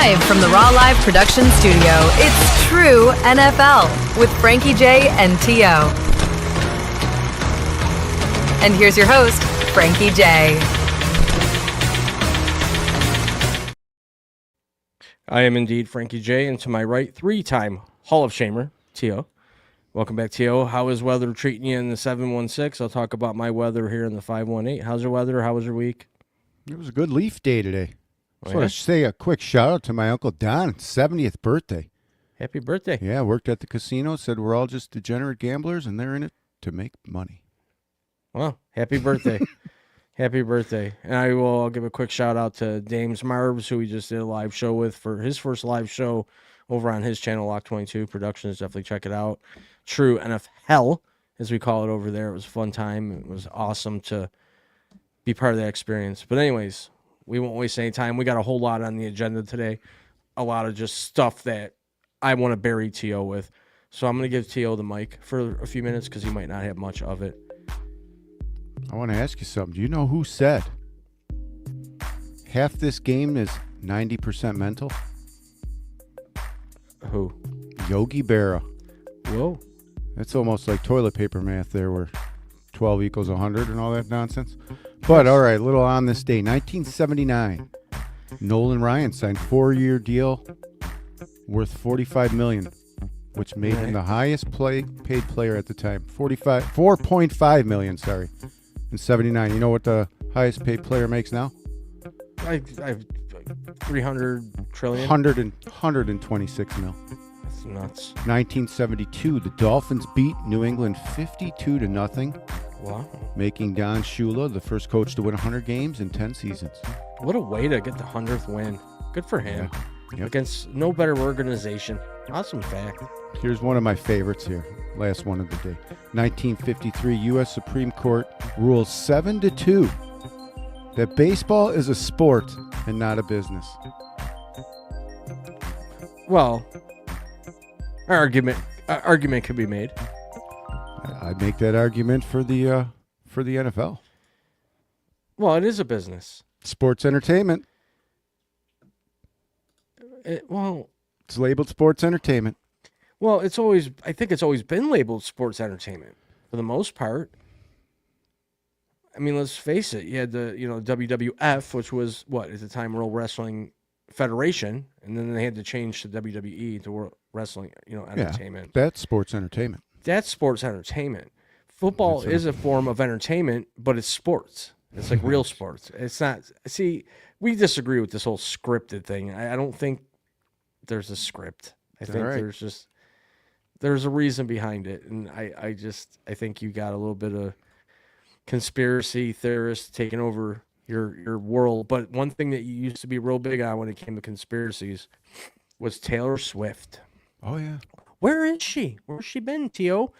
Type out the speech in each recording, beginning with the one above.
Live from the Raw Live Production Studio, it's True NFL with Frankie J and T.O. And here's your host, Frankie J. I am indeed Frankie J, and to my right, three-time Hall of Shamer, T.O. Welcome back, T.O. How is weather treating you in the 716? I'll talk about my weather here in the 518. How's your weather? How was your week? It was a good leaf day today. Oh, So I should say a quick shout out to my Uncle Don, 70th birthday. Happy birthday. Yeah, worked at the casino, said we're all just degenerate gamblers and they're in it to make money. Well, happy birthday. Happy birthday. And I'll give a quick shout out to Dames Marvs, who we just did a live show with for his first live show over on his channel, Lock 22 Productions. Definitely check it out. True NFL, as we call it over there. It was a fun time. It was awesome to be part of that experience. But anyways, we won't waste any time. We got a whole lot on the agenda today. A lot of just stuff that I want to bury T.O. with. So I'm going to give T.O. the mic for a few minutes because he might not have much of it. I want to ask you something. Do you know who said half this game is 90% mental? Who? Yogi Berra. Whoa. That's almost like toilet paper math there where 12 equals 100 and all that nonsense. But all right, a little on this day. 1979. Nolan Ryan signed 4-year deal worth $45 million, which made him the highest paid player at the time. $4.5 million, sorry. In 79. You know what the highest paid player makes now? I 300 trillion. 126 mil. That's nuts. 1972, the Dolphins beat New England 52-0. Wow. Making Don Shula the first coach to win 100 games in 10 seasons. What a way to get the 100th win. Good for him. Yeah. Yep. Against no better organization. Awesome fact. Here's one of my favorites here. Last one of the day. 1953, U.S. Supreme Court rules 7-2 that baseball is a sport and not a business. Well, argument could be made. I'd make that argument for the NFL. Well, it is a business. Sports entertainment. It's labeled sports entertainment. Well, I think it's always been labeled sports entertainment for the most part. I mean, let's face it. You had the, WWF, which was at the time World Wrestling Federation, and then they had to change to WWE to World Wrestling, Entertainment. Yeah, that's sports entertainment. That's sports entertainment. Football is a form of entertainment, but it's sports. It's like real sports. It's not. See, we disagree with this whole scripted thing. I don't think there's a script. I think there's a reason behind it, and I think you got a little bit of conspiracy theorists taking over your world. But one thing that you used to be real big on when it came to conspiracies was Taylor Swift. Oh yeah. Where is she? Where's she been, T.O.?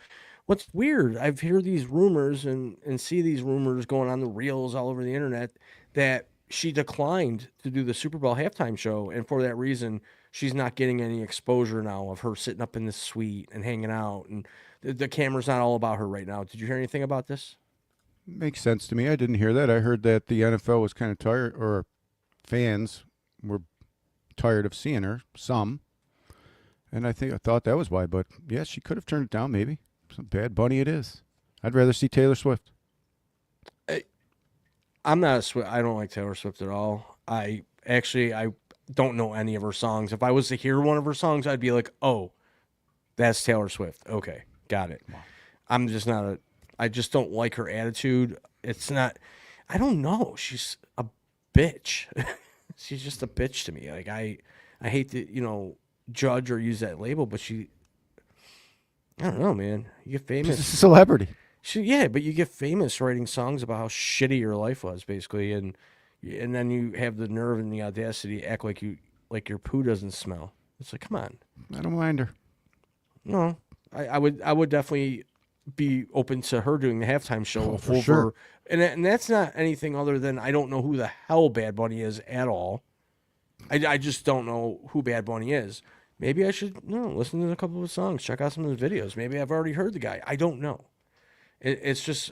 What's weird, I've heard these rumors and see these rumors going on the reels all over the internet that she declined to do the Super Bowl halftime show, and for that reason, she's not getting any exposure now of her sitting up in the suite and hanging out, and the camera's not all about her right now. Did you hear anything about this? Makes sense to me. I didn't hear that. I heard that the NFL was kind of tired, or fans were tired of seeing her, some. And I thought that was why. But, yeah, she could have turned it down maybe. Some Bad Bunny it is. I'd rather see Taylor Swift. I'm not a Swift. I don't like Taylor Swift at all. I don't know any of her songs. If I was to hear one of her songs, I'd be like, oh, that's Taylor Swift. Okay, got it. I'm just not I just don't like her attitude. It's not, I don't know. She's a bitch. She's just a bitch to me. Like, I hate to, judge or use that label, but I don't know, man. You get famous. She's a celebrity. But you get famous writing songs about how shitty your life was, basically, and then you have the nerve and the audacity to act like your poo doesn't smell. It's like, come on. I don't mind her. No, I would definitely be open to her doing the halftime show for sure. And that's not anything other than I don't know who the hell Bad Bunny is at all. I just don't know who Bad Bunny is. Maybe I should listen to a couple of his songs, check out some of his videos. Maybe I've already heard the guy. I don't know. It's just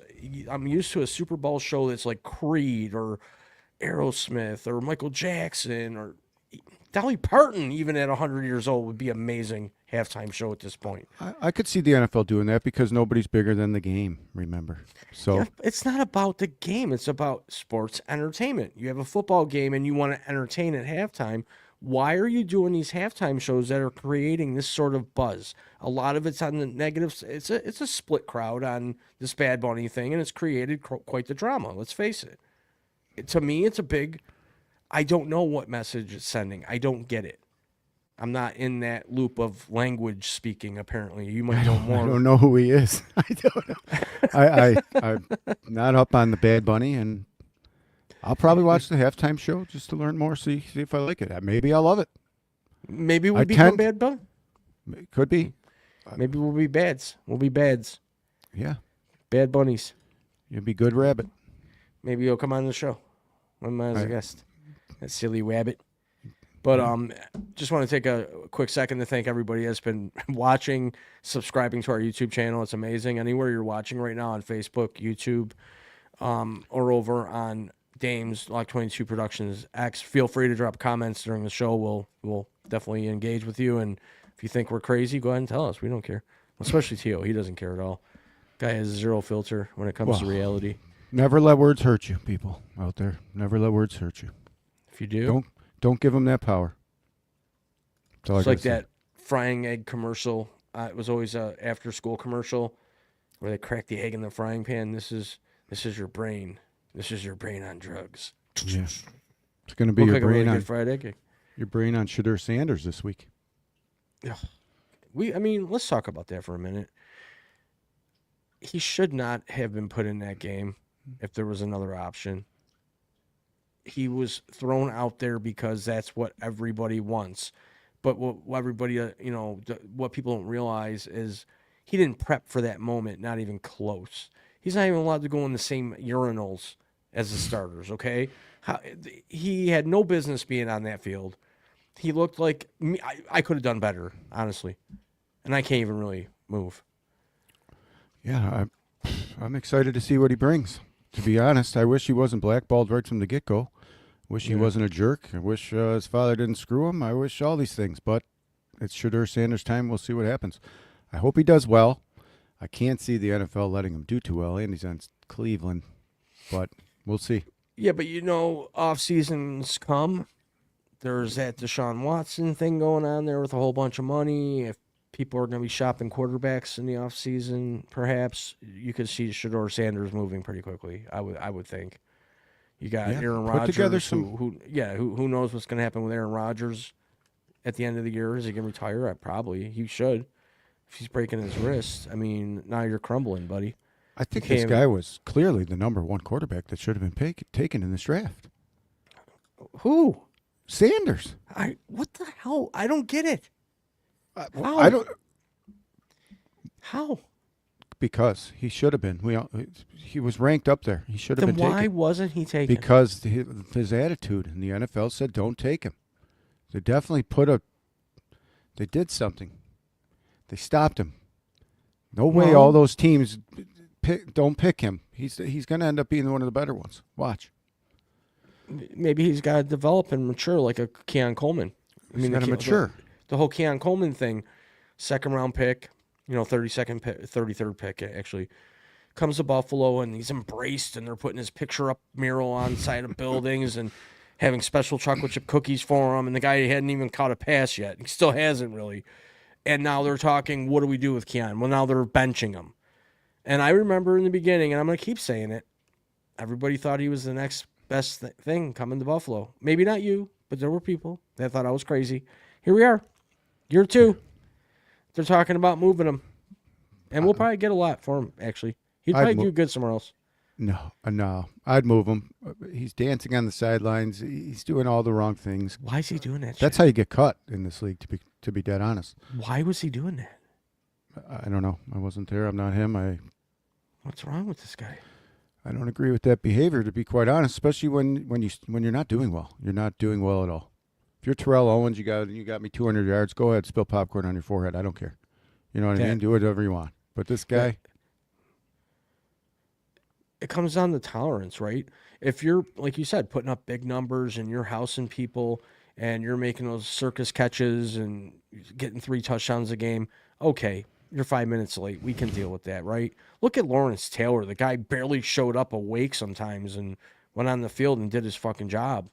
I'm used to a Super Bowl show that's like Creed or Aerosmith or Michael Jackson or Dolly Parton, even at 100 years old, would be amazing halftime show at this point. I could see the NFL doing that because nobody's bigger than the game, remember? So Yeah, it's not about the game. It's about sports entertainment. You have a football game and you want to entertain at halftime. Why are you doing these halftime shows that are creating this sort of buzz? A lot of it's on the negative. It's a split crowd on this Bad Bunny thing, and it's created quite the drama. Let's face it. To me, it's a big. I don't know what message it's sending. I don't get it. I'm not in that loop of language speaking. Apparently, you might know more. I don't know who he is. I don't know. I'm not up on the Bad Bunny, and I'll probably watch the halftime show just to learn more, see if I like it. Maybe I'll love it. Maybe we'll become Bad Bunny. Could be. Maybe we'll be bads. We'll be bads. Yeah. Bad bunnies. You'll be good rabbit. Maybe you'll come on the show. When am I as a guest? That silly rabbit. But just want to take a quick second to thank everybody that's been watching, subscribing to our YouTube channel. It's amazing. Anywhere you're watching right now on Facebook, YouTube, or over on Dames Lock 22 Productions X, feel free to drop comments during the show. We'll definitely engage with you. And if you think we're crazy, go ahead and tell us. We don't care. Especially Tio. He doesn't care at all. Guy has zero filter when it comes to reality. Never let words hurt you, people out there. Never let words hurt you. If you do, don't give them that power. It's like that frying egg commercial. It was always a after-school commercial where they crack the egg in the frying pan. This is your brain. This is your brain on drugs. Yeah, it's going to be your like brain a really on good fried egg. Your brain on Shadur Sanders this week. Yeah, let's talk about that for a minute. He should not have been put in that game if there was another option. He was thrown out there because that's what everybody wants. But what everybody, what people don't realize is he didn't prep for that moment, not even close. He's not even allowed to go in the same urinals as the starters, okay? He had no business being on that field. He looked like me. I could have done better, honestly. And I can't even really move. Yeah, I'm excited to see what he brings. To be honest, I wish he wasn't blackballed right from the get-go. Wish he wasn't a jerk. I wish his father didn't screw him. I wish all these things. But it's Shadur Sanders' time. We'll see what happens. I hope he does well. I can't see the NFL letting him do too well. And he's on Cleveland. But we'll see. Yeah, but off seasons come. There's that Deshaun Watson thing going on there with a whole bunch of money. If people are going to be shopping quarterbacks in the off season, perhaps you could see Shadur Sanders moving pretty quickly. I would think. You got Aaron Rodgers. Put together who knows what's going to happen with Aaron Rodgers at the end of the year? Is he going to retire? Probably. He should. If he's breaking his wrist, now you're crumbling, buddy. I think this guy was clearly the number one quarterback that should have been taken in this draft. Who? Sanders. What the hell? I don't get it. How? I don't. How? Because he should have been. He was ranked up there. He should have been taken. Then why wasn't he taken? Because his attitude, and the NFL said, don't take him. They definitely they did something. They stopped him. No way all those teams don't pick him. He's going to end up being one of the better ones. Watch. Maybe he's got to develop and mature like a Keon Coleman. He's got to mature. The whole Keon Coleman thing, second round pick, 33rd pick actually, comes to Buffalo and he's embraced and they're putting his picture up mural on side of buildings and having special chocolate chip cookies for him. And the guy hadn't even caught a pass yet. He still hasn't really. And now they're talking, what do we do with Keon? Well, now they're benching him. And I remember in the beginning, and I'm going to keep saying it, everybody thought he was the next best thing coming to Buffalo. Maybe not you, but there were people that thought I was crazy. Here we are. Year 2. They're talking about moving him. And we'll probably get a lot for him, actually. He'd probably do good somewhere else. No. I'd move him. He's dancing on the sidelines. He's doing all the wrong things. Why is he doing that? That's how you get cut in this league, to be dead honest. Why was he doing that? I don't know. I wasn't there. I'm not him. What's wrong with this guy? I don't agree with that behavior, to be quite honest, especially when you're not doing well. You're not doing well at all. If you're Terrell Owens, you got me 200 yards, go ahead, spill popcorn on your forehead. I don't care. You know what I mean? Do whatever you want. But this guy... It comes down to tolerance, right? If you're, like you said, putting up big numbers and you're housing people and you're making those circus catches and getting 3 touchdowns a game, okay, you're 5 minutes late. We can deal with that, right? Look at Lawrence Taylor. The guy barely showed up awake sometimes and went on the field and did his fucking job.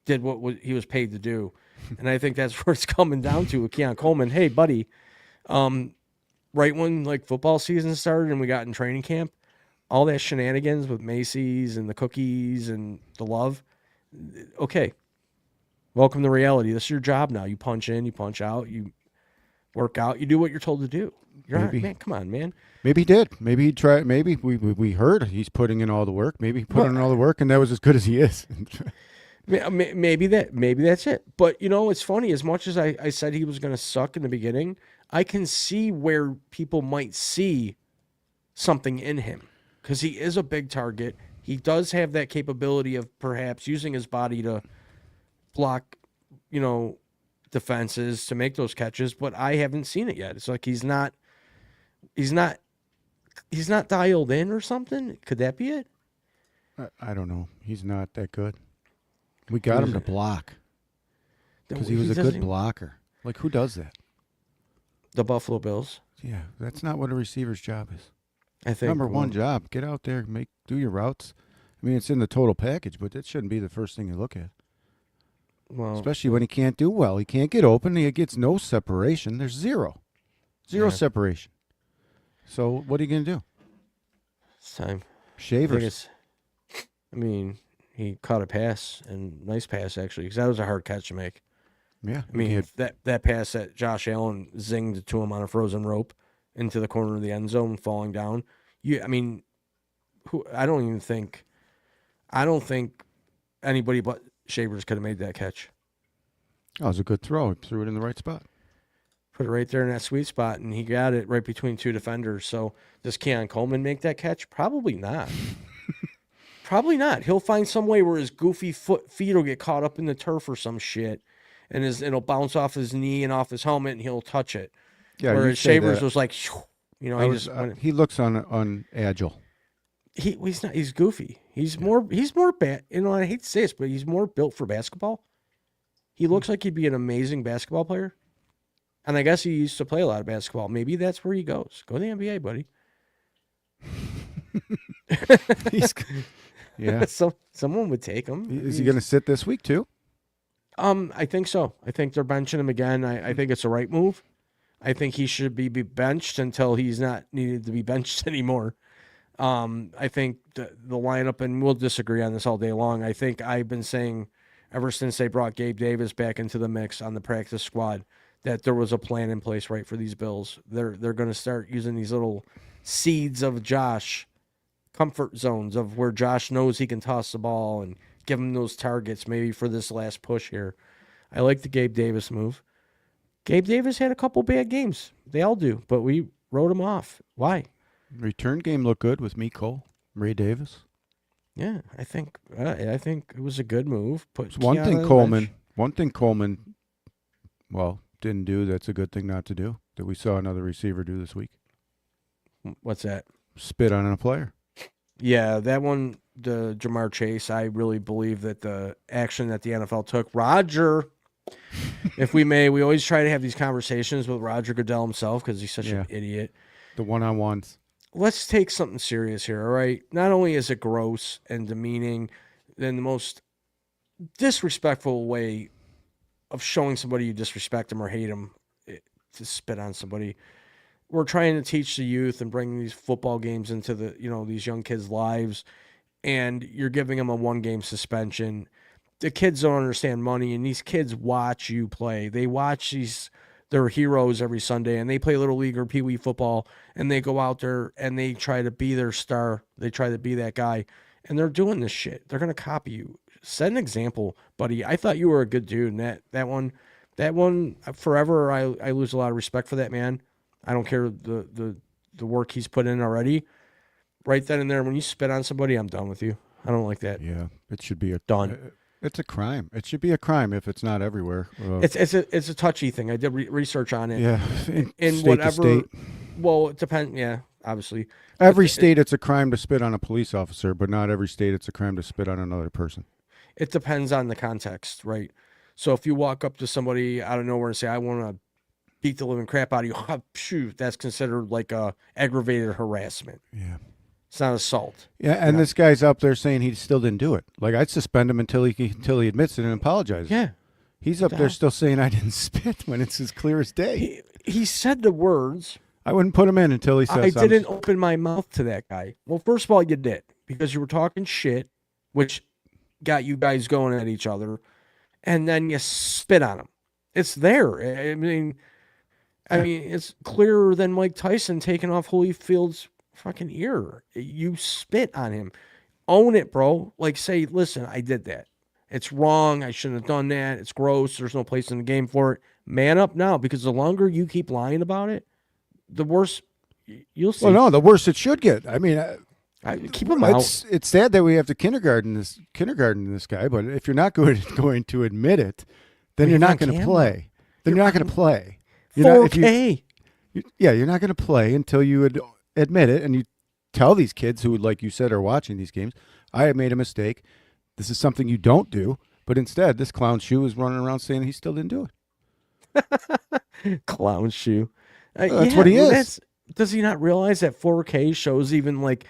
Did what he was paid to do. And I think that's where it's coming down to with Keon Coleman. Hey, buddy, right when like football season started and we got in training camp, all that shenanigans with Macy's and the cookies and the love, okay, welcome to reality. This is your job now. You punch in, you punch out, you work out, you do what you're told to do. You're not, man, come on, man. Maybe he did. Maybe he tried. Maybe we heard he's putting in all the work. Maybe he put in all the work, and that was as good as he is. Maybe that's it. But, you know, it's funny. As much as I said he was going to suck in the beginning, I can see where people might see something in him because he is a big target. He does have that capability of perhaps using his body to block, you know, defenses, to make those catches, but I haven't seen it yet. It's like he's not dialed in or something. Could that be it? I don't know. He's not that good. We got him to block because he was a good blocker. Like, who does that? The Buffalo Bills. Yeah, that's not what a receiver's job is. I think number one job, get out there, do your routes. I mean, it's in the total package, but that shouldn't be the first thing you look at. Well, especially when he can't do well. He can't get open. He gets no separation. There's zero separation. So what are you going to do? It's time. Shavers. I mean, he caught a pass, and nice pass, actually, because that was a hard catch to make. Yeah. I mean, that pass that Josh Allen zinged to him on a frozen rope into the corner of the end zone, falling down. I don't think anybody but Shavers could have made that catch. Oh, it was a good throw. He threw it in the right spot. Put it right there in that sweet spot, and he got it right between 2 defenders. So does Keon Coleman make that catch? Probably not. Probably not. He'll find some way where his goofy feet will get caught up in the turf or some shit, and it'll bounce off his knee and off his helmet, and he'll touch it. Yeah, whereas Shavers was like, you know, he looks unagile. He's not. He's goofy. He's more bad. You know, I hate to say this, but he's more built for basketball. He looks like he'd be an amazing basketball player, and I guess he used to play a lot of basketball. Maybe that's where he goes. Go to the NBA, buddy. Yeah. So someone would take him. Is he going to sit this week too? I think so. I think they're benching him again. I think it's the right move. I think he should be benched until he's not needed to be benched anymore. I think the lineup, and we'll disagree on this all day long. I think I've been saying ever since they brought Gabe Davis back into the mix on the practice squad that there was a plan in place, right, for these Bills. They're going to start using these little seeds of Josh, comfort zones of where Josh knows he can toss the ball and give him those targets maybe for this last push here. I like the Gabe Davis move. Gabe Davis had a couple bad games. They all do, but we wrote him off. Why? Return game looked good with Cole, Ray Davis. Yeah, I think it was a good move. One thing Coleman, well, didn't do. That's a good thing not to do. That we saw another receiver do this week. What's that? Spit on a player. Yeah, that one, the Jamar Chase. I really believe that the action that the NFL took, Roger. If we may, we always try to have these conversations with Roger Goodell himself because he's such an idiot. The one-on-ones. Let's take something serious here, all right? Not only is it gross and demeaning, then the most disrespectful way of showing somebody you disrespect them or hate them to spit on somebody. We're trying to teach the youth and bring these football games into these young kids' lives, and you're giving them a 1-game suspension. The kids don't understand money, and these kids watch you play. They watch their heroes every Sunday, and they play Little League or Pee Wee football, and they go out there and they try to be their star. They try to be that guy, and they're doing this shit. They're going to copy you. Set an example, buddy. I thought you were a good dude, and that one, forever, I lose a lot of respect for that man. I don't care the work he's put in already. Right then and there, when you spit on somebody, I'm done with you. I don't like that. Yeah, it should be done. It's a crime. It should be a crime if it's not everywhere. It's a touchy thing. I did research on it. Yeah, in state whatever. to state. Well, it depends. Yeah, obviously. Every state, it's a crime to spit on a police officer, but not every state, it's a crime to spit on another person. It depends on the context, right? So if you walk up to somebody out of nowhere and say, I want to beat the living crap out of you, shoot, that's considered like aggravated harassment. Yeah. It's not assault. Yeah, and this guy's up there saying he still didn't do it. Like, I'd suspend him until he admits it and apologizes. Yeah. He's up there still saying I didn't spit when it's as clear as day. He said the words. I wouldn't put him in until he says I didn't open my mouth to that guy. Well, first of all, you did, because you were talking shit, which got you guys going at each other, and then you spit on him. It's there. I mean, it's clearer than Mike Tyson taking off Holyfield's fucking ear. You spit on him. Own it, bro. Like, say, listen, I did that. It's wrong. I shouldn't have done that. It's gross. There's no place in the game for it. Man up now, because the longer you keep lying about it, the worse you'll see. Well, no, the worse it should get. I mean, keep him out. It's sad that we have to kindergarten this guy, but if you're not going to admit it, then you're not going to play. Then you're not going to play. 4K. You're not going to play until you admit it, and you tell these kids who, like you said, are watching these games, I have made a mistake. This is something you don't do. But instead, this clown shoe is running around saying he still didn't do it. Clown shoe. That's what he is. Does he not realize that 4K shows even like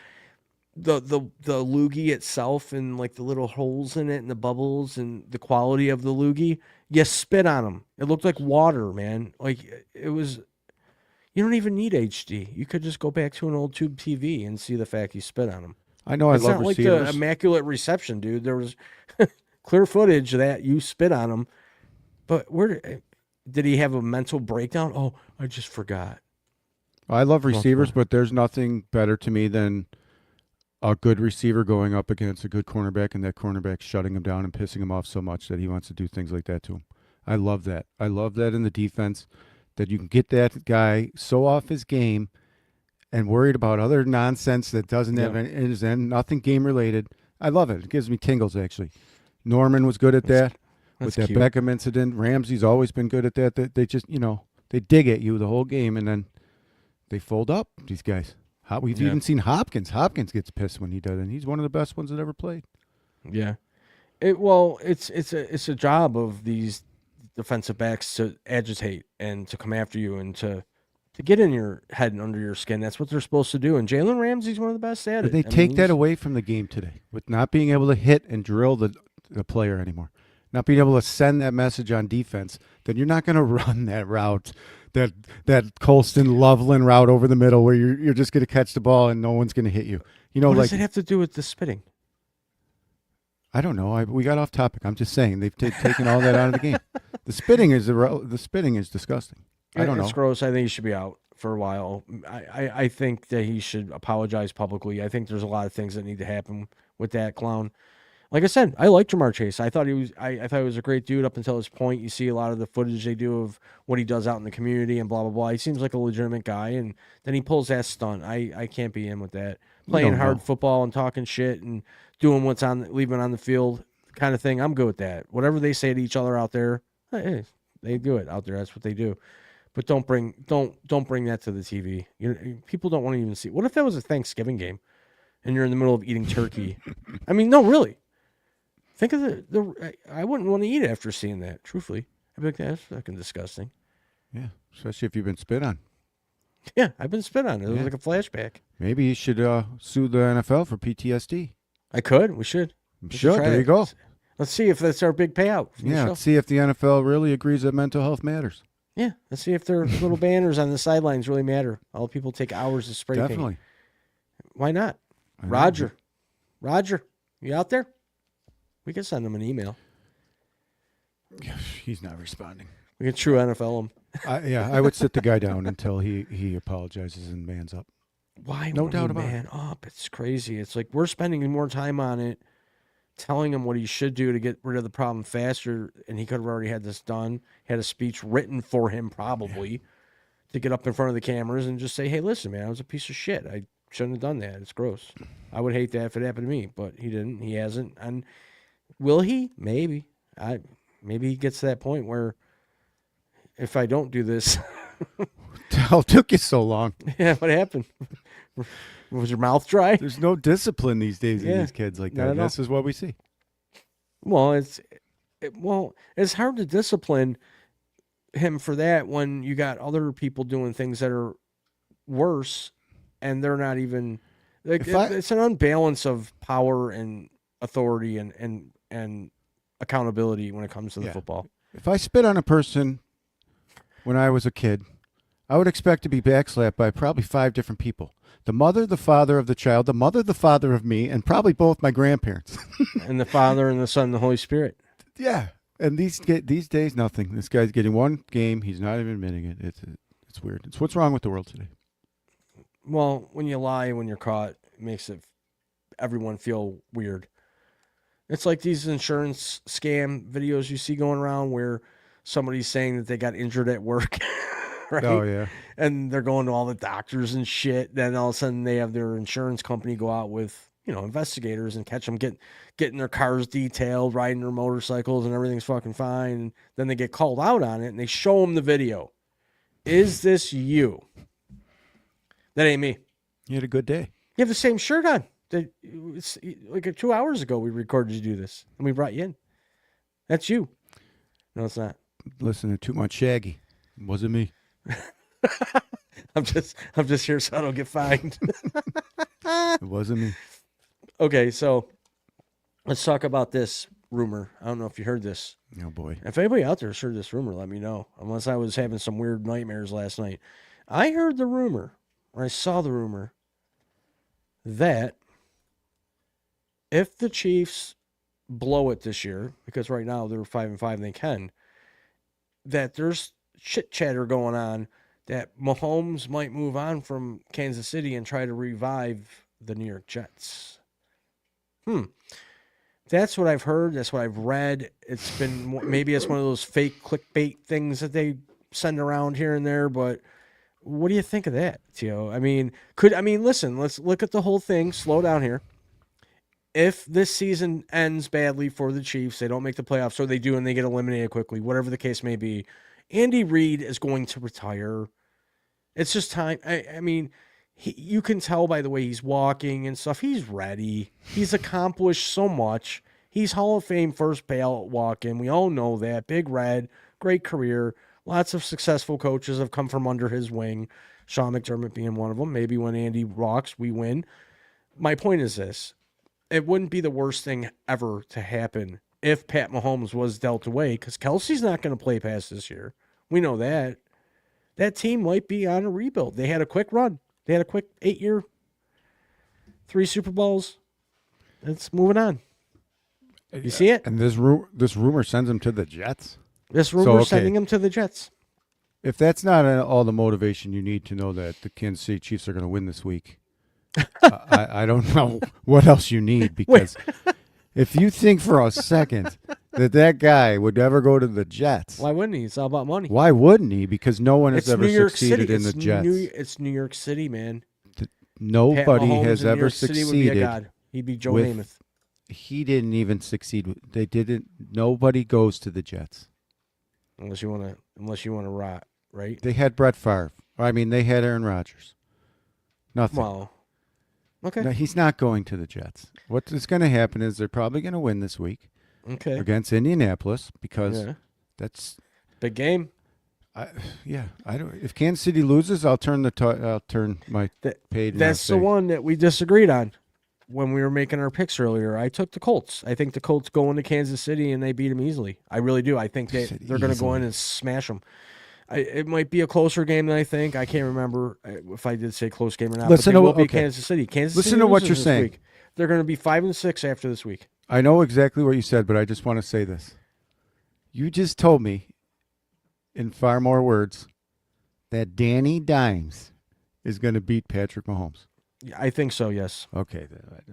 the loogie itself and like the little holes in it and the bubbles and the quality of the loogie? You spit on them. It looked like water, man. Like it was. You don't even need HD. You could just go back to an old tube TV and see the fact you spit on them. I know. I love receivers. It's not like the immaculate reception, dude. There was clear footage that you spit on them. But where did he have a mental breakdown? Oh, I just forgot. I love receivers, but there's nothing better to me than a good receiver going up against a good cornerback and that cornerback shutting him down and pissing him off so much that he wants to do things like that to him. I love that. I love that in the defense, that you can get that guy so off his game and worried about other nonsense that doesn't have any, in his end, nothing game related. I love it. It gives me tingles, actually. Norman was good at that. With that cute Beckham incident. Ramsey's always been good at that. They just, they dig at you the whole game, and then they fold up, these guys. We've even seen Hopkins. Hopkins gets pissed when he does, and he's one of the best ones that ever played. Yeah. It's a job of these defensive backs to agitate and to come after you and to get in your head and under your skin. That's what they're supposed to do. And Jalen Ramsey's one of the best at it. But they take that away from the game today with not being able to hit and drill the player anymore. Not being able to send that message on defense, then you're not going to run that route, that Colston Loveland route over the middle where you're just going to catch the ball and no one's going to hit you. What does it have to do with the spitting? I don't know. We got off topic. I'm just saying they've taken all that out of the game. The spitting is disgusting. I don't know. It's gross. I think he should be out for a while. I think that he should apologize publicly. I think there's a lot of things that need to happen with that clown. Like I said, I liked Jamar Chase. I thought he was a great dude up until this point. You see a lot of the footage they do of what he does out in the community and blah blah blah. He seems like a legitimate guy, and then he pulls that stunt. I can't be in with that. Playing hard football and talking shit and doing leaving on the field kind of thing. I'm good with that. Whatever they say to each other out there, hey, they do it out there. That's what they do. But don't bring that to the TV. People don't want to even see. What if that was a Thanksgiving game, and you're in the middle of eating turkey? I mean, no, really. Think of I wouldn't want to eat after seeing that. Truthfully, I'd be like, that's fucking disgusting. Yeah, especially if you've been spit on. Yeah, I've been spit on. It was like a flashback. Maybe you should sue the NFL for PTSD. I could. We should. There you go. Let's see if that's our big payout. Yeah, let's see if the NFL really agrees that mental health matters. Yeah, let's see if their little banners on the sidelines really matter. All people take hours to spray paint. Definitely. Why not? Roger, you out there? We can send him an email. He's not responding. We can true NFL him. I would sit the guy down until he apologizes and mans up. Why? No doubt about it. Man up. It's crazy. It's like we're spending more time on it, telling him what he should do to get rid of the problem faster, and he could have already had this done. Had a speech written for him probably to get up in front of the cameras and just say, "Hey, listen, man, I was a piece of shit. I shouldn't have done that. It's gross. I would hate that if it happened to me, but he didn't. He hasn't. And will he? Maybe. Maybe he gets to that point where if I don't do this." The hell took you so long? Yeah, what happened? Was your mouth dry? There's no discipline these days in these kids like that. This is what we see. Well, it's hard to discipline him for that when you got other people doing things that are worse, and they're not even like If I it's an unbalance of power and authority and accountability when it comes to the yeah, football. if I spit on a person when I was a kid, I would expect to be backslapped by probably 5 different people. The mother, the father of the child, the mother, the father of me, and probably both my grandparents. And the Father and the Son and the Holy Spirit. Yeah. And these days, nothing. This guy's getting one game. He's not even admitting it. It's weird. It's what's wrong with the world today. Well, when you lie when you're caught, it makes everyone feel weird. It's like these insurance scam videos you see going around where somebody's saying that they got injured at work, right? Oh, yeah. And they're going to all the doctors and shit. Then all of a sudden they have their insurance company go out with, investigators and catch them getting their cars detailed, riding their motorcycles, and everything's fucking fine. And then they get called out on it and they show them the video. Is this you? That ain't me. You had a good day. You have the same shirt on. It's like 2 hours ago we recorded you do this and we brought you in. That's you. No, it's not. Listening to too much Shaggy. It wasn't me. I'm just here so I don't get fined. It wasn't me. Okay, so let's talk about this rumor. I don't know if you heard this. Oh, boy. If anybody out there has heard this rumor, let me know. Unless I was having some weird nightmares last night. I heard the rumor, or I saw the rumor, that if the Chiefs blow it this year, because right now they're 5-5 and they can, that there's chit chatter going on that Mahomes might move on from Kansas City and try to revive the New York Jets. That's what I've heard. That's what I've read. It's been, maybe it's one of those fake clickbait things that they send around here and there, but what do you think of that, Tio? Listen, let's look at the whole thing. Slow down here. If this season ends badly for the Chiefs, they don't make the playoffs, or they do and they get eliminated quickly, whatever the case may be, Andy Reid is going to retire. It's just time. You can tell by the way he's walking and stuff. He's ready. He's accomplished so much. He's Hall of Fame first ballot walk-in. We all know that. Big Red, great career. Lots of successful coaches have come from under his wing. Sean McDermott being one of them. Maybe when Andy rocks, we win. My point is this. It wouldn't be the worst thing ever to happen if Pat Mahomes was dealt away, because Kelsey's not going to play past this year. We know that. That team might be on a rebuild. They had a quick run. They had a quick 8-year, 3 Super Bowls. It's moving on. You see it? And this rumor sends him to the Jets? This rumor sending him to the Jets. If that's not all the motivation you need to know that the Kansas City Chiefs are going to win this week, I don't know what else you need, because if you think for a second that guy would ever go to the Jets. Why wouldn't he? It's all about money. Why wouldn't he? Because no one has ever succeeded in the Jets. It's New York City, man. Nobody has in New ever York City would succeeded. be a god. He'd be Joe Namath. He didn't even succeed. They didn't. Nobody goes to the Jets. Unless you want to rot, right? They had Brett Favre. They had Aaron Rodgers. Nothing. Well, okay. No, he's not going to the Jets. What is going to happen is they're probably going to win this week. Okay. Against Indianapolis, because that's big game. I don't. If Kansas City loses, I'll turn my page. That's the one that we disagreed on when we were making our picks earlier. I took the Colts. I think the Colts go into Kansas City and they beat them easily. I really do. I think they're going to go in and smash them. It might be a closer game than I think. I can't remember if I did say close game or not. Listen, but they will be Kansas City. Listen to what you're saying. Week. They're going to be 5-6 after this week. I know exactly what you said, but I just want to say this. You just told me, in far more words, that Danny Dimes is going to beat Patrick Mahomes. I think so, yes. Okay.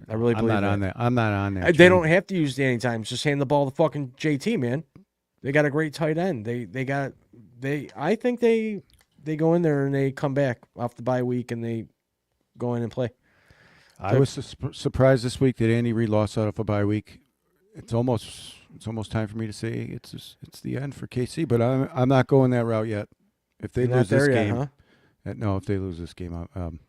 I really believe I'm not on that. They don't have to use Danny Dimes. Just hand the ball to fucking JT, man. They got a great tight end. I think they go in there and they come back off the bye week and they go in and play. I was surprised this week that Andy Reid lost out of a bye week. It's almost time for me to say it's the end for KC, but I'm not going that route yet. If they lose this game, if they lose this game, I'm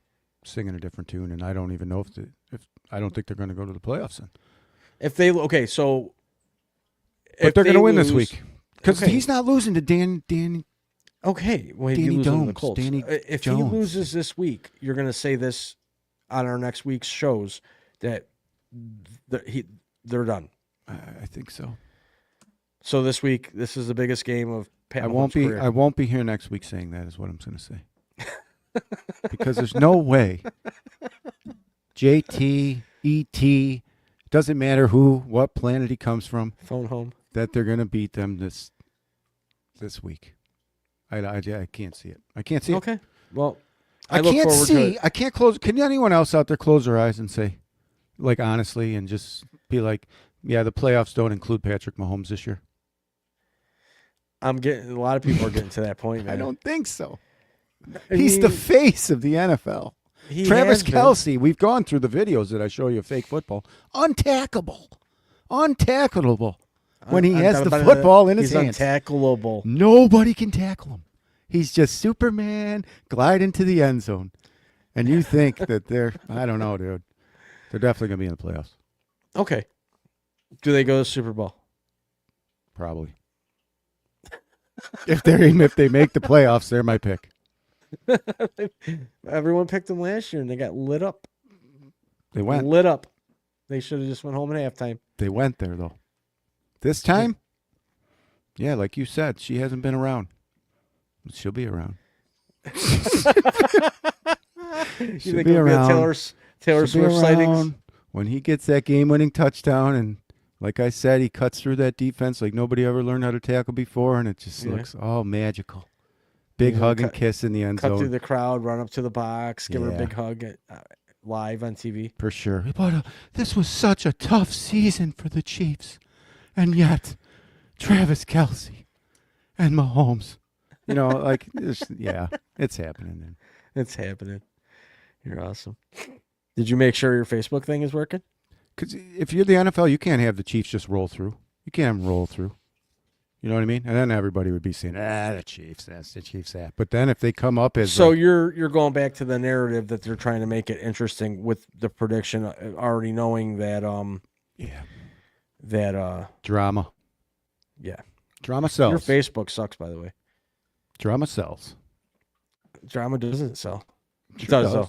singing a different tune, and I don't even know if I don't think they're going to go to the playoffs. Then, if they so But they're going to win this week because okay. he's not losing to Dan. Okay, well, Danny he loses to the Jones, Colts. Danny If Jones. he loses this week, you're going to say this on our next week's shows that they're done. I think so. So this week, this is the biggest game of Pat I Mahomes' won't be. career. I won't be here next week saying that. Is what I'm going to say. Because there's no way. JT, ET, doesn't matter what planet he comes from, Phone home. that they're going to beat them this week. I can't see it. I can't see it. Okay. Well, I look can't forward to see. it. I can't close. Can anyone else out there close their eyes and say, like, honestly, and just be like, yeah, the playoffs don't include Patrick Mahomes this year? I'm getting a lot of people are getting to that point. Man. I don't think so. I He's the mean, face of the NFL. he Travis has been. Kelce, we've gone through the videos that I show you of fake football. Untackleable. When he has the football in his hands. He's untackleable. Nobody can tackle him. He's just Superman, glide into the end zone. And you think that I don't know, dude. They're definitely going to be in the playoffs. Okay. Do they go to the Super Bowl? Probably. If they make the playoffs, they're my pick. Everyone picked them last year, and they got lit up. They went. Lit up. They should have just went home at halftime. They went there, though. This time, yeah, like you said, she hasn't been around. She'll be around. You think it'll be a Taylor Swift sightings? When he gets that game-winning touchdown, and like I said, he cuts through that defense like nobody ever learned how to tackle before, and it just looks all magical. Big hug and kiss in the end zone. Cut through the crowd, run up to the box, give her a Yeah. big hug live on TV. For sure. But this was such a tough season for the Chiefs, and yet Travis Kelce and Mahomes. You know, like, it's happening. Then. It's happening. You're awesome. Did you make sure your Facebook thing is working? Because if you're the NFL, you can't have the Chiefs just roll through. You can't have them roll through. You know what I mean? And then everybody would be saying, the Chiefs, that's the Chiefs, that. But then if they come up as so you're going back to the narrative that they're trying to make it interesting with the prediction, already knowing that drama. Yeah. Drama sells. Your Facebook sucks, by the way. Drama sells. Drama doesn't sell. It Sure does, though.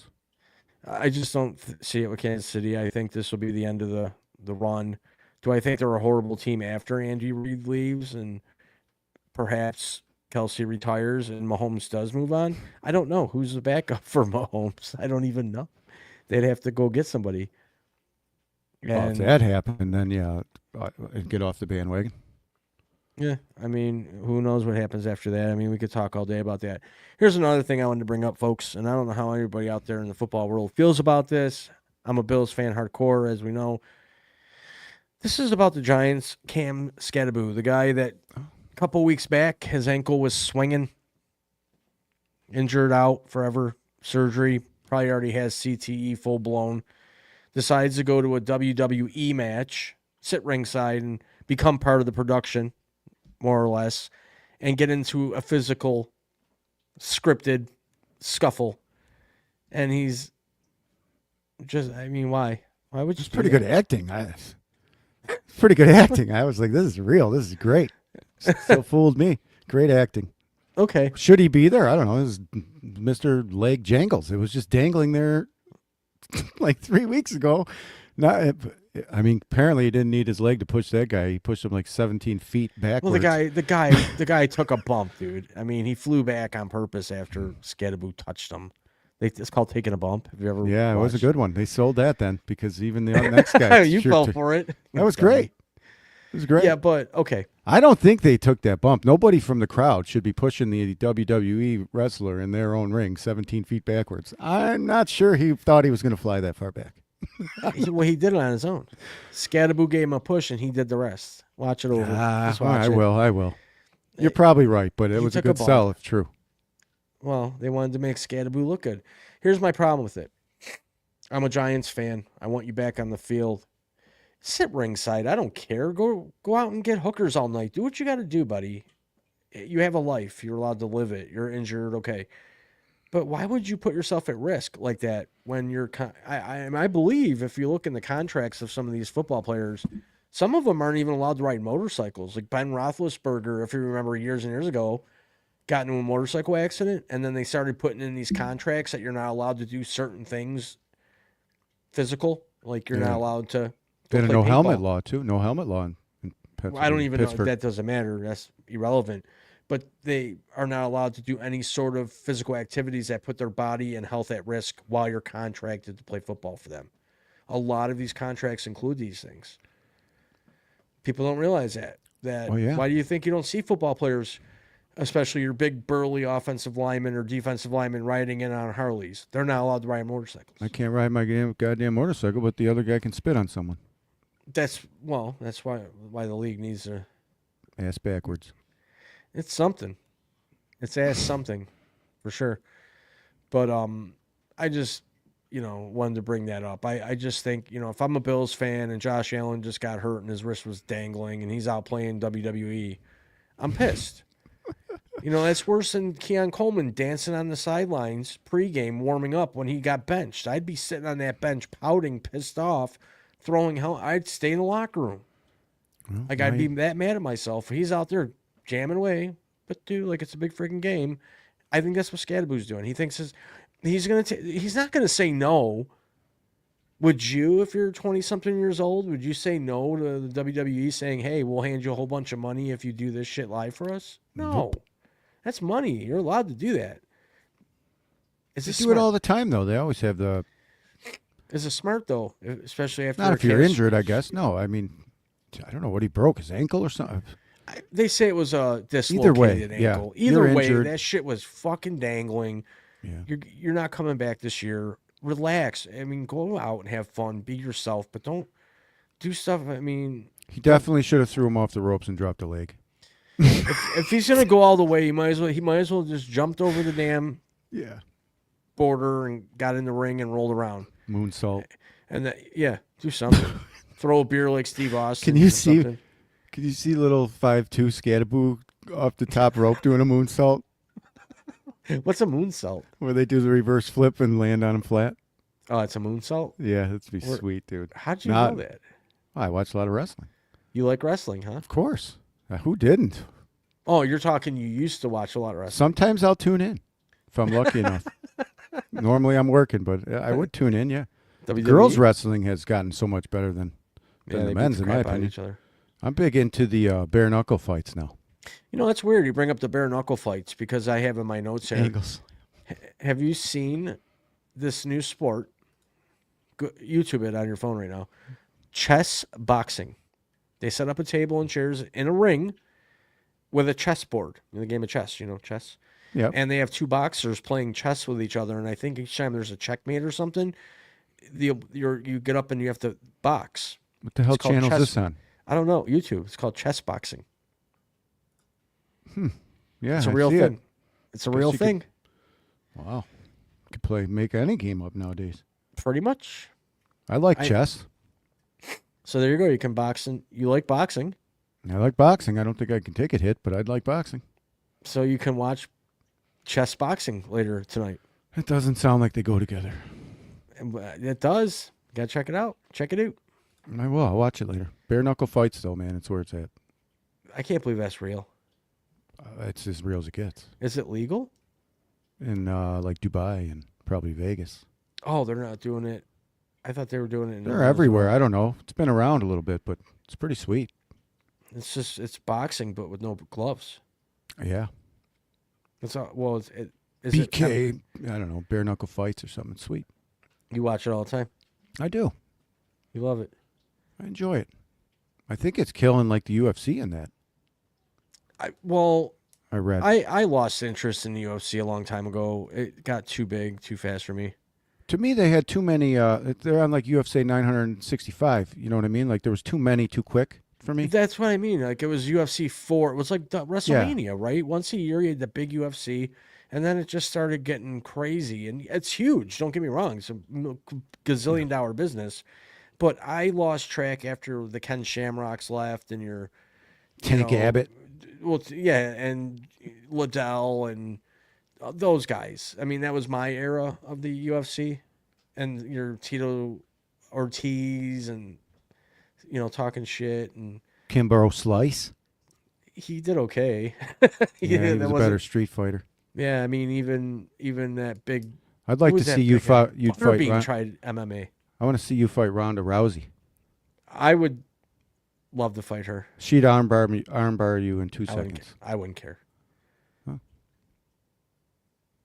I just don't see it with Kansas City. I think this will be the end of the run. Do I think they're a horrible team after Andy Reid leaves and perhaps Kelce retires and Mahomes does move on? I don't know. Who's the backup for Mahomes? I don't even know. They'd have to go get somebody. Well, if that happened, then, get off the bandwagon. Yeah, I mean, who knows what happens after that? I mean, we could talk all day about that. Here's another thing I wanted to bring up, folks, and I don't know how everybody out there in the football world feels about this. I'm a Bills fan hardcore, as we know. This is about the Giants' Cam Skadaboo, the guy that a couple weeks back, his ankle was swinging, injured out forever, surgery, probably already has CTE full-blown, decides to go to a WWE match, sit ringside, and become part of the production, more or less, and get into a physical, scripted scuffle. And he's just, I mean, why? Why would you? It's pretty good acting. Pretty good acting. I was like, this is real. This is great. Still fooled me. Great acting. Okay. Should he be there? I don't know. This is Mr. Leg Jangles. It was just dangling there like 3 weeks ago. Apparently he didn't need his leg to push that guy. He pushed him like 17 feet backwards. Well, the guy took a bump, dude. I mean, he flew back on purpose after Skadaboo touched him. It's called taking a bump. Have you ever? Yeah, watched? It was a good one. They sold that then because even the next guy. You fell for it. That was great. It was great. Yeah, but okay. I don't think they took that bump. Nobody from the crowd should be pushing the WWE wrestler in their own ring 17 feet backwards. I'm not sure he thought he was going to fly that far back. Well, he did it on his own. Skadaboo gave him a push, and he did the rest. Watch it over. Just watch I it. will. You're probably right, but it He was a took a good bump. sell if true. Well, they wanted to make Skadaboo look good. Here's my problem with it. I'm a Giants fan. I want you back on the field. Sit ringside. I don't care. Go out and get hookers all night. Do what you got to do, buddy. You have a life. You're allowed to live it. You're injured. Okay. But why would you put yourself at risk like that when you're I believe if you look in the contracts of some of these football players, Some of them aren't even allowed to ride motorcycles. Like Ben Roethlisberger, if you remember years and years ago, got into a motorcycle accident, and then they started putting in these contracts that you're not allowed to do certain things physical. Like you're not Yeah. allowed to They go had a play no helmet paintball. law too. No helmet law in I don't even know. Pittsburgh. That doesn't matter. That's irrelevant. But they are not allowed to do any sort of physical activities that put their body and health at risk while you're contracted to play football for them. A lot of these contracts include these things. People don't realize that. Oh, yeah. Why do you think you don't see football players, especially your big burly offensive linemen or defensive linemen, riding in on Harleys? They're not allowed to ride motorcycles. I can't ride my goddamn motorcycle, but the other guy can spit on someone. That's why the league needs to. Ass backwards. It's something. It's ass something, for sure. But I just wanted to bring that up. I just think if I'm a Bills fan and Josh Allen just got hurt and his wrist was dangling and he's out playing WWE, I'm pissed. That's worse than Keon Coleman dancing on the sidelines pregame, warming up when he got benched. I'd be sitting on that bench pouting, pissed off, throwing hell. I'd stay in the locker room. Well, I'd be that mad at myself. He's out there jamming away, but dude, like it's a big freaking game. I think that's what Scadaboo's doing. He thinks he's not gonna say no. Would you, if you're 20-something years old, would you say no to the WWE saying, "Hey, we'll hand you a whole bunch of money if you do this shit live for us"? No. Nope. That's money. You're allowed to do that. They do it all the time, though. They always have the. Is it smart though, especially after Not if you're injured, I guess. No, I mean, I don't know what he broke, his ankle or something. They say it was a dislocated Either way, yeah. ankle. You're Either way, injured. that shit was fucking dangling. Yeah. You're not coming back this year. Relax. I mean, go out and have fun. Be yourself, but don't do stuff. I mean, He definitely should have threw him off the ropes and dropped a leg. if he's gonna go all the way, he might as well just jumped over the damn border and got in the ring and rolled around. Moonsault. And do something. Throw a beer like Steve Austin. Can you or see? something. Can you see little 5'2" Scadaboo off the top rope doing a moonsault What's a moonsault? where they do the reverse flip and land on him flat? Oh, it's a moonsault. Yeah, that'd be sweet, dude. How'd you know that? I watch a lot of wrestling. You like wrestling, huh? Of course. Who didn't? Oh, you're talking. You used to watch a lot of wrestling. Sometimes I'll tune in if I'm lucky enough. Normally I'm working, but I would tune in. Yeah. WWE? Girls wrestling has gotten so much better than they the beat men's, the in my crap out of opinion. each other. I'm big into the bare knuckle fights now. That's weird. You bring up the bare knuckle fights because I have in my notes here. Angles. Have you seen this new sport? YouTube it on your phone right now. Chess boxing. They set up a table and chairs in a ring with a chessboard. In the game of chess, chess. Yep. And they have two boxers playing chess with each other. And I think each time there's a checkmate or something, you get up and you have to box. What the hell channel is this on? I don't know. YouTube. It's called chess boxing. Yeah, It's a I real see thing. it. It's a real you thing. Wow. You could make any game up nowadays. Pretty much. I like chess. So there you go. You can box and you like boxing. I like boxing. I don't think I can take a hit, but I'd like boxing. So you can watch chess boxing later tonight. It doesn't sound like they go together. It does. You gotta check it out. Check it out. I will. I'll watch it later. Bare knuckle fights, though, man. It's where it's at. I can't believe that's real. It's as real as it gets. Is it legal? In like Dubai and probably Vegas. Oh, they're not doing it. I thought they were doing it. They're everywhere. I don't know. It's been around a little bit, but it's pretty sweet. It's boxing, but with no gloves. Yeah. It's well. Is BK. I don't know. Bare knuckle fights or something. It's sweet. You watch it all the time. I do. You love it. I enjoy it. I think it's killing like the UFC in that. I read. I lost interest in the UFC a long time ago. It got too big, too fast for me. To me, they had too many. They're on like UFC 965. You know what I mean? Like there was too many, too quick for me. That's what I mean. Like it was UFC 4. It was like WrestleMania, right? Once a year, you had the big UFC, and then it just started getting crazy. And it's huge. Don't get me wrong. It's a gazillion-dollar business. But I lost track after the Ken Shamrocks left and your Tank Abbott. Well, yeah, and Liddell and those guys. I mean, that was my era of the UFC. And your Tito Ortiz and talking shit, and Kimbo Slice. he did okay. Yeah, he was a better street fighter. Yeah, I mean, even that big. I'd like who to was that see you big guy? fight. You'd fight. Butterbean tried MMA. I want to see you fight Ronda Rousey. I would love to fight her. She'd armbar you in 2 seconds. I wouldn't care. Huh?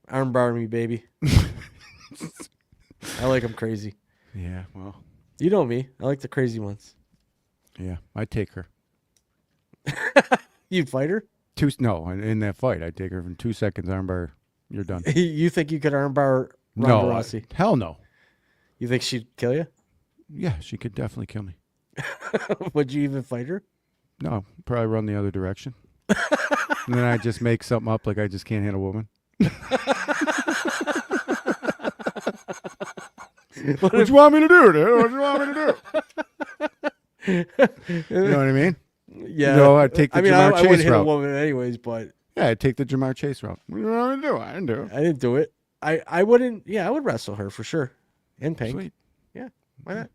Armbar me, baby. I like them crazy. Yeah, well. You know me. I like the crazy ones. Yeah, I'd take her. You'd fight her? No, in that fight, I'd take her in 2 seconds. Armbar, you're done. You think you could armbar Ronda No, Rousey? hell no. You think she'd kill you? Yeah, she could definitely kill me. Would you even fight her? No, probably run the other direction. And then I just make something up like I just can't hit a woman. What you want me to do, dude? What you want me to do? You know what I mean? Yeah. No, I'd take the Jamar I Chase wouldn't hit a route. woman anyways, but Yeah, I'd take the Jamar Chase route. What do you want me to do? I didn't do it. I didn't do it. I wouldn't. Yeah, I would wrestle her for sure. And Pink. Sweet. Yeah, why not?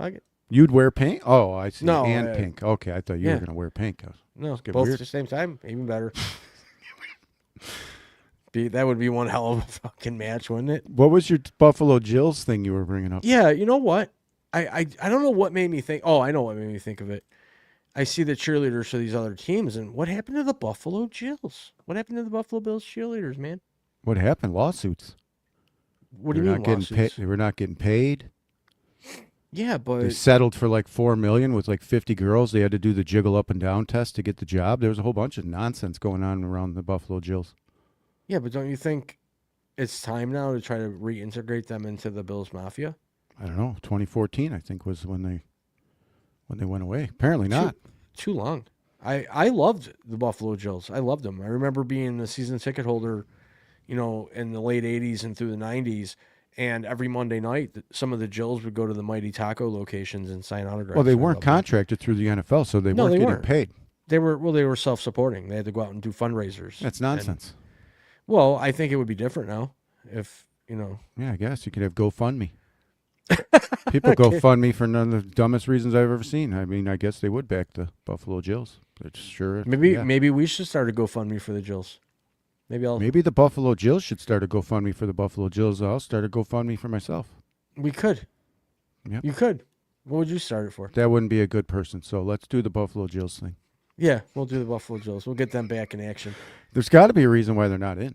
I like it. You'd wear pink? Oh, I see. No, and pink. Okay, I thought you yeah. were going to wear pink. No, get both weird. at the same time, even better. That would be one hell of a fucking match, wouldn't it? What was your Buffalo Jills thing you were bringing up? Yeah, you know what? I don't know what made me think. Oh, I know what made me think of it. I see the cheerleaders for these other teams, and what happened to the Buffalo Jills? What happened to the Buffalo Bills cheerleaders, man? What happened? Lawsuits. What do you mean lawsuits? They were not getting paid. Yeah, but They settled for like $4 million with like 50 girls. They had to do the jiggle up and down test to get the job. There was a whole bunch of nonsense going on around the Buffalo Jills. yeah, but don't you think it's time now to try to reintegrate them into the Bills Mafia? I don't know. 2014, I think, was when they went away. Apparently not. Too long. I loved the Buffalo Jills. I loved them. I remember being a season ticket holder, in the late 80s and through the 90s. And every Monday night, some of the Jills would go to the Mighty Taco locations and sign autographs. Well, they weren't contracted through the NFL, so they weren't getting paid. They were self-supporting. They had to go out and do fundraisers. That's nonsense. Well, I think it would be different now if, Yeah, I guess you could have GoFundMe. People GoFundMe for none of the dumbest reasons I've ever seen. I mean, I guess they would back the Buffalo Jills. It's sure. Maybe we should start a GoFundMe for the Jills. Maybe the Buffalo Jills should start a GoFundMe for the Buffalo Jills. I'll start a GoFundMe for myself. We could. Yep. You could. What would you start it for? That wouldn't be a good person. So let's do the Buffalo Jills thing. Yeah, we'll do the Buffalo Jills. We'll get them back in action. There's got to be a reason why they're not in.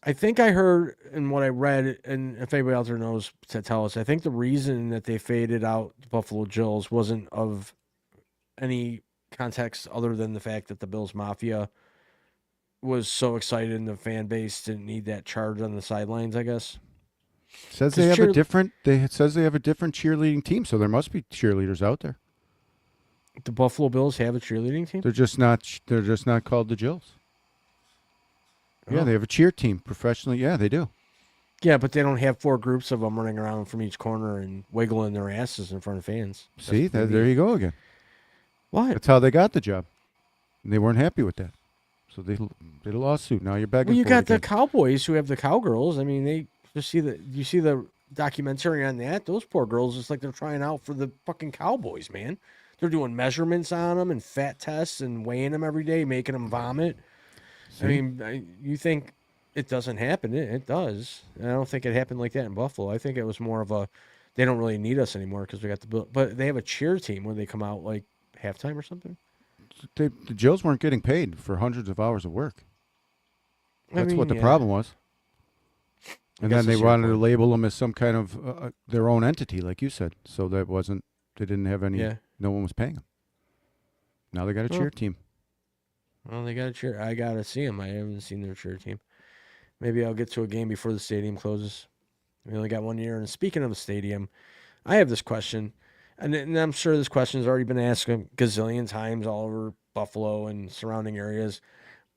I think I heard and what I read, and if anybody else there knows to tell us, I think the reason that they faded out the Buffalo Jills wasn't of any context other than the fact that the Bills Mafia was so excited and the fan base didn't need that charge on the sidelines, I guess. It says they have a different cheerleading team, so there must be cheerleaders out there. The Buffalo Bills have a cheerleading team? They're just not called the Jills. Oh. Yeah, they have a cheer team professionally. Yeah, they do. Yeah, but they don't have 4 groups of them running around from each corner and wiggling their asses in front of fans. See, there you go again. What? That's how they got the job. And they weren't happy with that. So they did a lawsuit. Now you're begging. Well, you for got it the again. Cowboys who have the Cowgirls. I mean, you see the documentary on that? Those poor girls, it's like they're trying out for the fucking Cowboys, man. They're doing measurements on them and fat tests and weighing them every day, making them vomit. See? I mean, you think it doesn't happen? It does. And I don't think it happened like that in Buffalo. I think it was more of a, they don't really need us anymore because we got the bill. But they have a cheer team when they come out like halftime or something. The Jills weren't getting paid for hundreds of hours of work. That's what the problem was. And then they wanted to label them as some kind of their own entity, like you said. So that wasn't, they didn't have any, no one was paying them. Now they got a cheer team. Well, they got a cheer. I got to see them. I haven't seen their cheer team. Maybe I'll get to a game before the stadium closes. We only got 1 year. And speaking of a stadium, I have this question. And I'm sure this question has already been asked a gazillion times all over Buffalo and surrounding areas.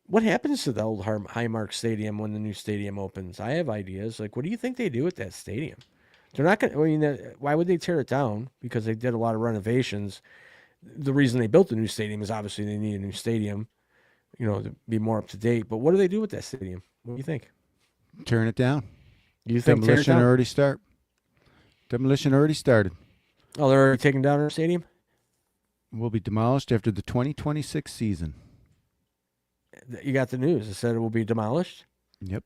What happens to the old Highmark Stadium when the new stadium opens? I have ideas. Like, what do you think they do with that stadium? They're not going to, I mean, why would they tear it down? Because they did a lot of renovations. The reason they built the new stadium is obviously they need a new stadium, to be more up to date. But what do they do with that stadium? What do you think? Tearing it down. You think Demolition already started. Oh, they're already taking down our stadium? Will be demolished after the 2026 season. You got the news. It said it will be demolished? Yep.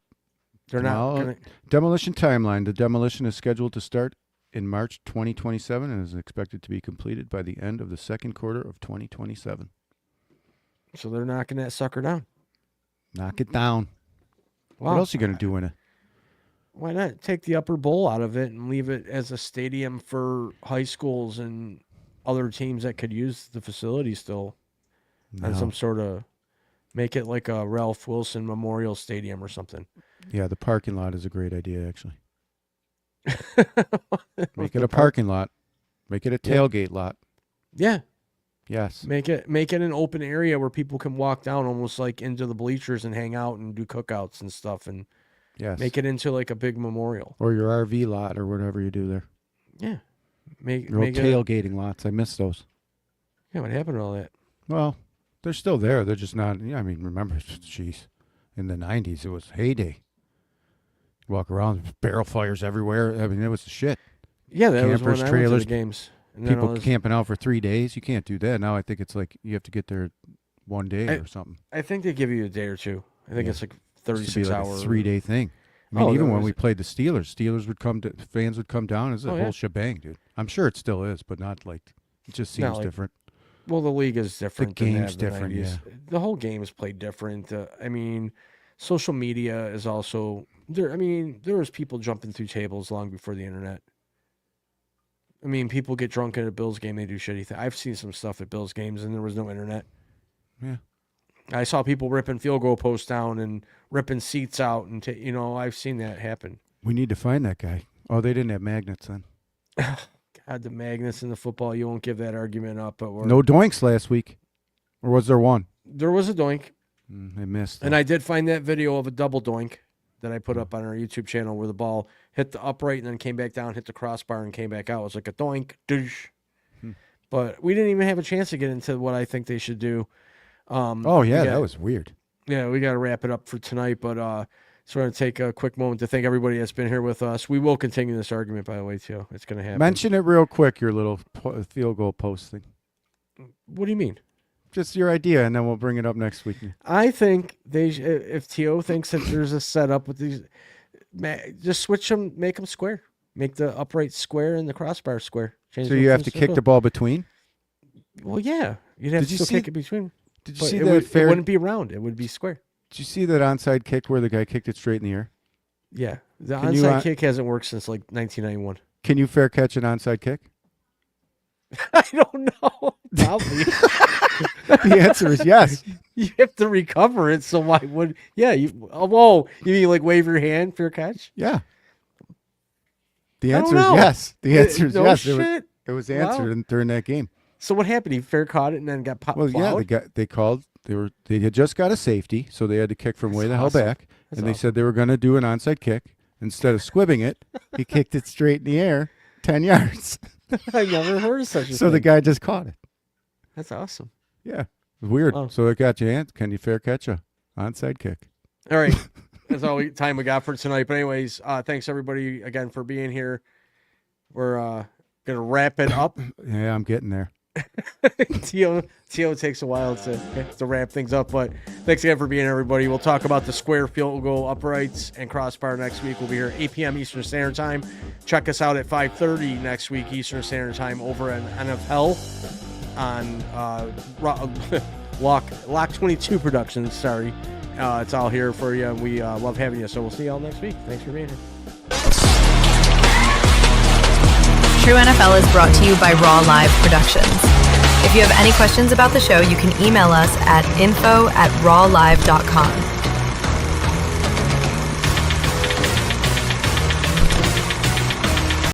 They're not going to... Demolition timeline. The demolition is scheduled to start in March 2027 and is expected to be completed by the end of the second quarter of 2027. So they're knocking that sucker down. Knock it down. Wow. What else are you going to do in it? Why not take the upper bowl out of it and leave it as a stadium for high schools and other teams that could use the facility still? And some sort of... Make it like a Ralph Wilson Memorial Stadium or something. Yeah, the parking lot is a great idea, actually. Make it a parking lot. Make it a tailgate lot. Yeah. Yes. Make it an open area where people can walk down almost like into the bleachers and hang out and do cookouts and stuff, and make it into like a big memorial. Or your RV lot or whatever you do there. Yeah. Make tailgating lots. I miss those. Yeah, what happened to all that? Well, they're still there. They're just not. I mean, remember, jeez, in the 90s, it was heyday. Walk around, barrel fires everywhere. I mean, it was the shit. Yeah, that Campers, was when I trailers, went to the games. And people camping out for 3 days. You can't do that. Now I think it's like you have to get there one day or something. I think they give you a day or two. I think it's like 36 hours. A 3-day thing. I mean, even when we played the Steelers would come to, fans would come down. It's a whole shebang, dude. I'm sure it still is, but not like, it just seems different. Well, the league is different. The game's different, yeah. The whole game is played different. I mean, social media is also there. I mean, there was people jumping through tables long before the internet. I mean, people get drunk at a Bills game. They do shitty things. I've seen some stuff at Bills games, and there was no internet. Yeah. I saw people ripping field goal posts down and ripping seats out, and I've seen that happen. We need to find that guy. Oh, they didn't have magnets then. God, the magnets in the football, you won't give that argument up. But no doinks last week. Or was there one? There was a doink. I missed. And I did find that video of a double doink that I put up on our YouTube channel where the ball hit the upright and then came back down, hit the crossbar, and came back out. It was like a doink, douche. But we didn't even have a chance to get into what I think they should do. That was weird. Yeah, we got to wrap it up for tonight. But so we're going to take a quick moment to thank everybody that's been here with us. We will continue this argument, by the way, too. It's going to happen. Mention it real quick, your little field goal post thing. What do you mean? Just your idea, and then we'll bring it up next week. I think if T.O. thinks that there's a setup with these, just switch them, make them square. Make the upright square and the crossbar square. So you have to kick the ball between? Well, yeah. You'd have to still kick it between. Did you see that? It wouldn't be round. It would be square. Did you see that onside kick where the guy kicked it straight in the air? Yeah. The onside kick hasn't worked since like 1991. Can you fair catch an onside kick? I don't know. Probably. The answer is yes. You have to recover it, so why would... Yeah, you mean like wave your hand, fair catch? Yeah. The answer is yes. The answer is yes. Shit. It was answered during that game. So what happened? He fair caught it and then got popped. Well, yeah, they had just got a safety, so they had to kick from way the hell back. And they said they were going to do an onside kick. Instead of squibbing it, he kicked it straight in the air, 10 yards. I never heard of such a thing. So the guy just caught it. That's awesome. Yeah. Weird. Oh. So it got you. Can you fair catch a onside kick? All right. That's all time we got for tonight. But anyways, thanks everybody again for being here. We're going to wrap it up. Yeah, I'm getting there. T.O. takes a while to wrap things up, but thanks again for being here, everybody. We'll talk about the square field goal uprights and crossbar next week. We'll be here at 8 p.m. Eastern Standard Time. Check us out at 5:30 next week Eastern Standard Time over at NFL on Lock 22 Productions. Sorry, it's all here for you. We love having you, so we'll see you all next week. Thanks for being here. True NFL is brought to you by Raw Live Productions. If you have any questions about the show, you can email us at info@rawlive.com.